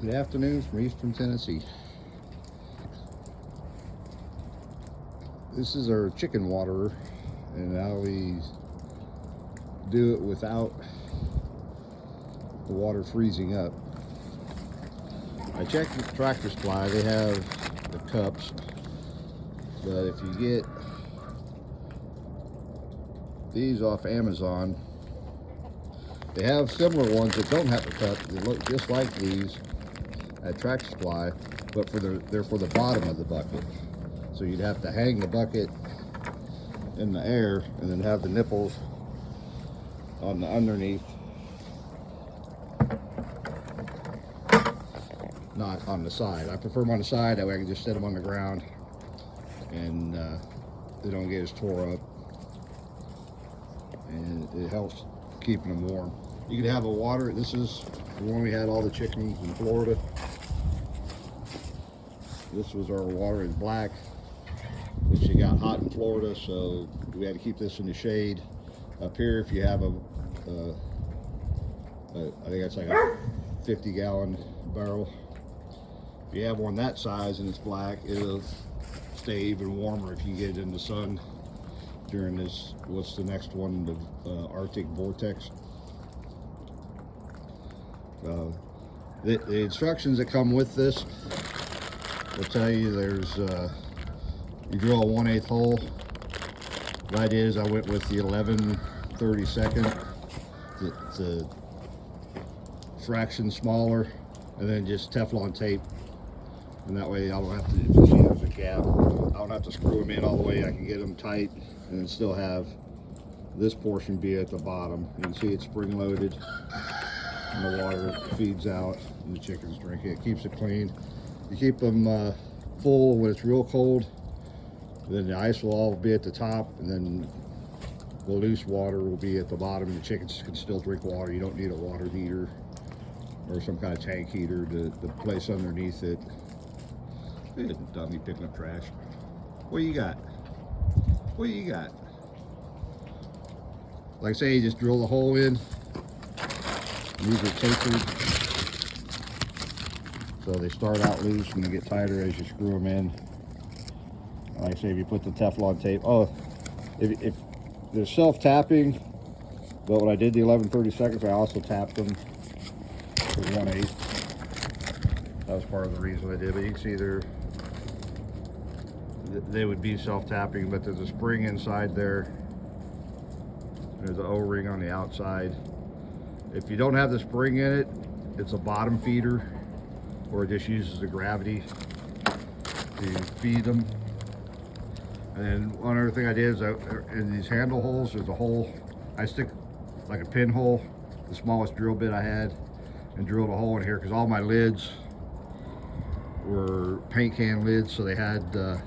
Good afternoon from Eastern Tennessee. This is our chicken waterer, and I always do it without the water freezing up. I checked with Tractor Supply, they have the cups, but if you get these off Amazon, they have similar ones that don't have the cup. They look just like these at Tractor Supply, but they're for the bottom of the bucket. So you'd have to hang the bucket in the air and then have the nipples on the underneath, not on the side. I prefer them on the side, that way I can just set them on the ground and they don't get as tore up, and it helps keeping them warm. You can have a water, this is the one we had all the chickens in Florida. This was our water, is black, which it got hot in Florida, so we had to keep this in the shade. Up here, if you have I think that's like a 50-gallon barrel. If you have one that size and it's black, it'll stay even warmer if you get it in the sun during this, what's the next one, the Arctic vortex. The instructions that come with this will tell you there's you drill a 1/8 hole. What I did is I went with the 11/32. It's a fraction smaller, and then just Teflon tape, and that way I don't have to, if you see there's a gap, I don't have to screw them in all the way. I can get them tight and then still have this portion be at the bottom. You can see it's spring loaded, and the water feeds out and the chickens drink it. It keeps it clean. You keep them full when it's real cold, then the ice will all be at the top, and then the loose water will be at the bottom, and the chickens can still drink water. You don't need a water heater or some kind of tank heater to place underneath it. Dummy picking up trash. What you got? What you got? Like I say, you just drill the hole in. These are tapered, so they start out loose and they get tighter as you screw them in. Like I say, if you put the Teflon tape, if they're self-tapping, but when I did the 11/32, I also tapped them for 1/8. That was part of the reason I did, but you can see they would be self-tapping, but there's a spring inside there. There's an O-ring on the outside. If you don't have the spring in it, it's a bottom feeder, or it just uses the gravity to feed them. And then one other thing I did is in these handle holes, there's a hole. I stick like a pinhole, the smallest drill bit I had, and drilled a hole in here because all my lids were paint can lids, so they had a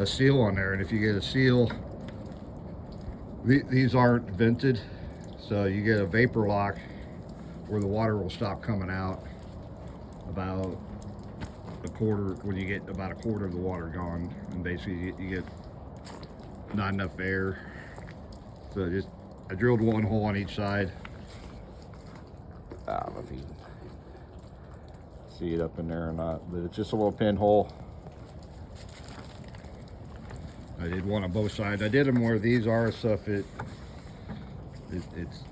seal on there. And if you get a seal, these aren't vented, so you get a vapor lock where the water will stop coming out about a quarter, when you get about a quarter of the water gone, and basically you get not enough air. So I drilled one hole on each side. I don't know if you can see it up in there or not, but it's just a little pinhole. I did one on both sides. I did them where these are, so if it's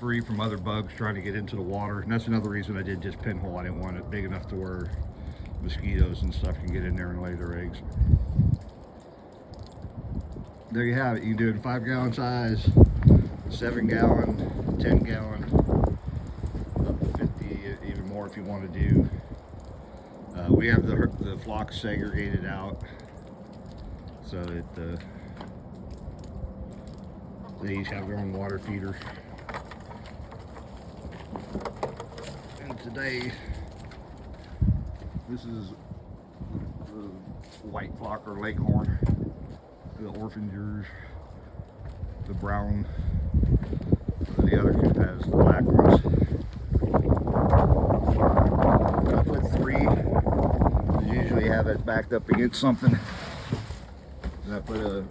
free from other bugs trying to get into the water. And that's another reason I did just pinhole. I didn't want it big enough to where mosquitoes and stuff can get in there and lay their eggs. There you have it. You can do it in 5-gallon size, 7-gallon, 10-gallon, up to 50, even more if you want to do. We have the flock segregated out so that they each have their own water feeder. And today, this is the white flock or leghorn, the Orphingers, the brown, the other coop has the black ones. I put 3, I usually have it backed up against something, and I put a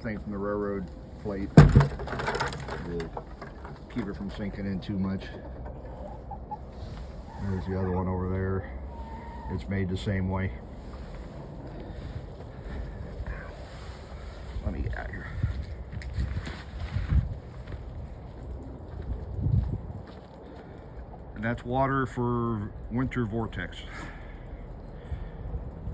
thing from the railroad plate to keep it from sinking in too much. There's the other one over there. It's made the same way. Let me get out of here. And that's water for winter vortex.